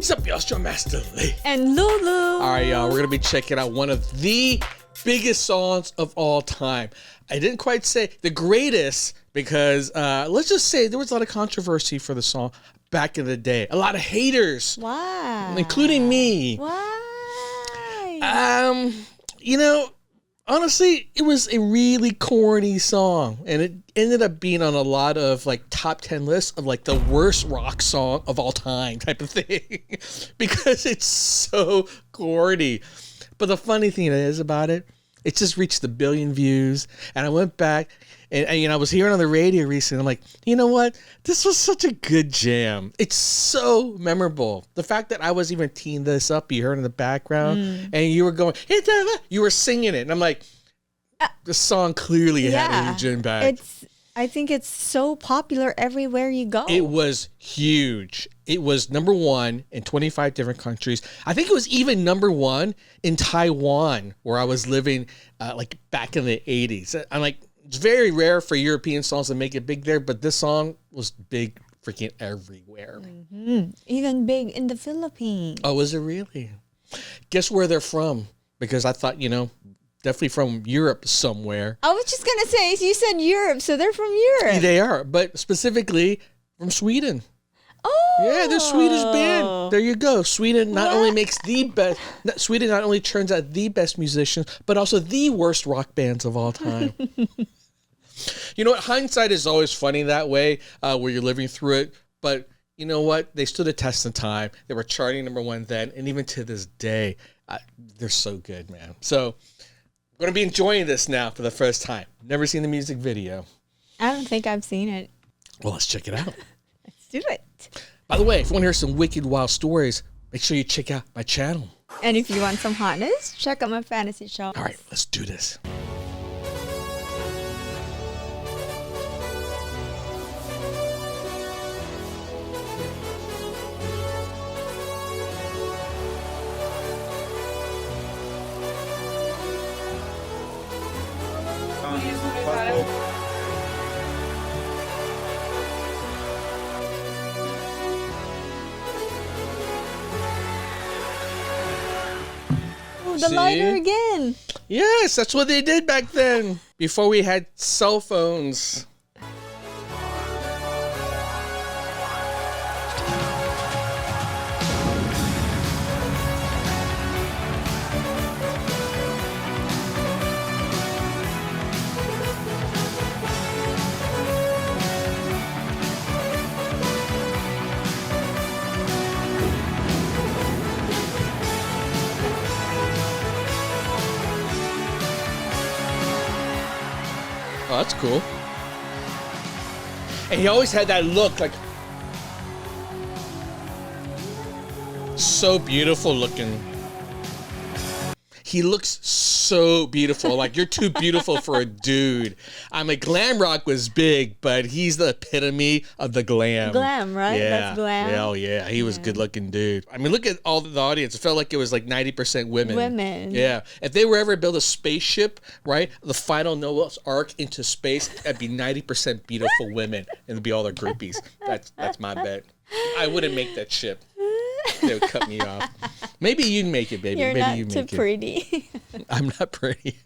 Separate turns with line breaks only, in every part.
What's up, y'all? It's your Master Lee.
And Lulu.
All right, y'all. We're going to be checking out one of the biggest songs of all time. I didn't quite say the greatest because let's just say there was a lot of controversy for the song back in the day. A lot of haters.
Why?
Including me.
Why?
You know, honestly, it was a really corny song, and it ended up being on a lot of like top 10 lists of like the worst rock song of all time type of thing because it's so corny. But the funny thing is about it, it just reached 1 billion views, and I went back and you know, I was hearing on the radio recently. I'm like, you know what? This was such a good jam. It's so memorable. The fact that I was even teeing this up, you heard in the background, and you were going, you were singing it, and I'm like, the song clearly had a huge impact.
I think it's so popular everywhere you go.
It was huge. It was number one in 25 different countries. I think it was even number one in Taiwan, where I was living like back in the 80s. I'm like, it's very rare for European songs to make it big there, but this song was big freaking everywhere.
Mm-hmm. Even big in the Philippines.
Oh, is it really? Guess where they're from? Because I thought, you know, definitely from Europe somewhere.
I was just going to say, you said Europe, so they're from Europe.
They are, but specifically from Sweden.
Oh.
Yeah, they're a Swedish band. There you go. Sweden not only makes the best, Sweden not only turns out the best musicians, but also the worst rock bands of all time. You know what? Hindsight is always funny that way, where you're living through it. But you know what? They stood a test of time. They were charting number one then, and even to this day, they're so good, man. So I'm going to be enjoying this now for the first time. Never seen the music video.
I don't think I've seen it.
Well, let's check it out.
Let's do it.
By the way, if you want to hear some wicked, wild stories, make sure you check out my channel.
And if you want some hotness, check out my fantasy show.
All right, let's do this.
The lighter again.
Yes, that's what they did back then, before we had cell phones. Oh, that's cool. And he always had that look, like, so beautiful looking. He looks so beautiful. Like, you're too beautiful for a dude. I mean, glam rock was big, but he's the epitome of the glam.
Glam, right?
Yeah.
That's glam.
Hell yeah. He was a good looking dude. I mean, look at all the audience. It felt like it was like 90% women.
Women.
Yeah. If they were ever build a spaceship, right? The final Noah's Ark into space, that'd be 90% beautiful women. And it'd be all their groupies. That's my bet. I wouldn't make that ship. They would cut me off. Maybe you'd make it, baby.
You're
Maybe
not
you
too
make it.
pretty.
I'm not pretty.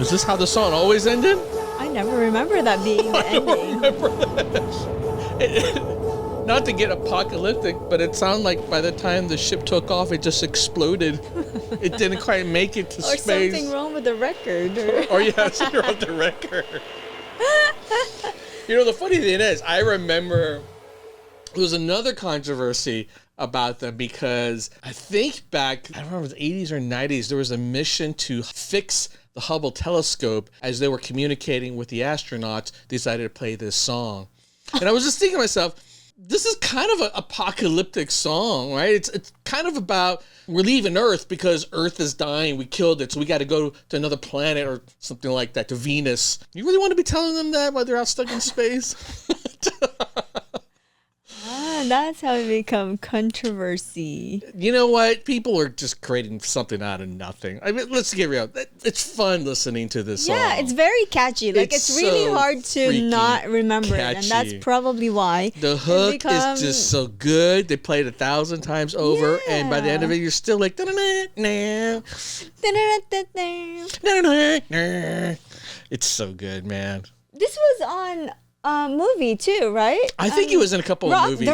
Was this how the song always ended?
I never remember that being the ending.
Remember that. Not to get apocalyptic, but it sounded like by the time the ship took off, it just exploded. It didn't quite make it to
Or
space.
something wrong with the record.
Or yeah, something wrong with the record. You know, the funny thing is, I remember there was another controversy about them because I think back, I don't remember, the 80s or 90s, there was a mission to fix the Hubble telescope as they were communicating with the astronauts, decided to play this song. And I was just thinking to myself, this is kind of an apocalyptic song, right? It's kind of about we're leaving Earth because Earth is dying. We killed it, so we got to go to another planet or something like that, to Venus. You really want to be telling them that while they're out stuck in space?
That's how it become controversy.
You know what? People are just creating something out of nothing. I mean, let's get real. It's fun listening to this song.
Yeah, it's very catchy. Like, it's really
so
hard to
freaking
not remember it. And that's
catchy.
probably why.
The hook is just so good. They played it 1,000 times over, and by the end of it, you're still like, "Da-da-da-da, da-da-da-da." It's so good, man.
This was on a movie too, right?
I think he was in a couple of movies.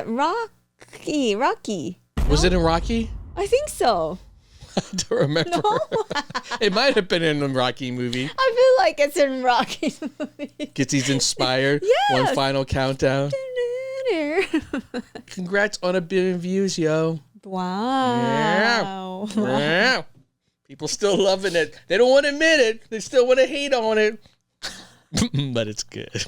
Rocky.
Was it in Rocky?
I think so.
I don't remember.
No?
It might have been in the Rocky movie.
I feel like it's in Rocky's movie.
Gets he's inspired.
Yes.
One final countdown. Congrats on 1 billion views, yo.
Wow.
Yeah. People still loving it. They don't want to admit it. They still want to hate on it. But it's good.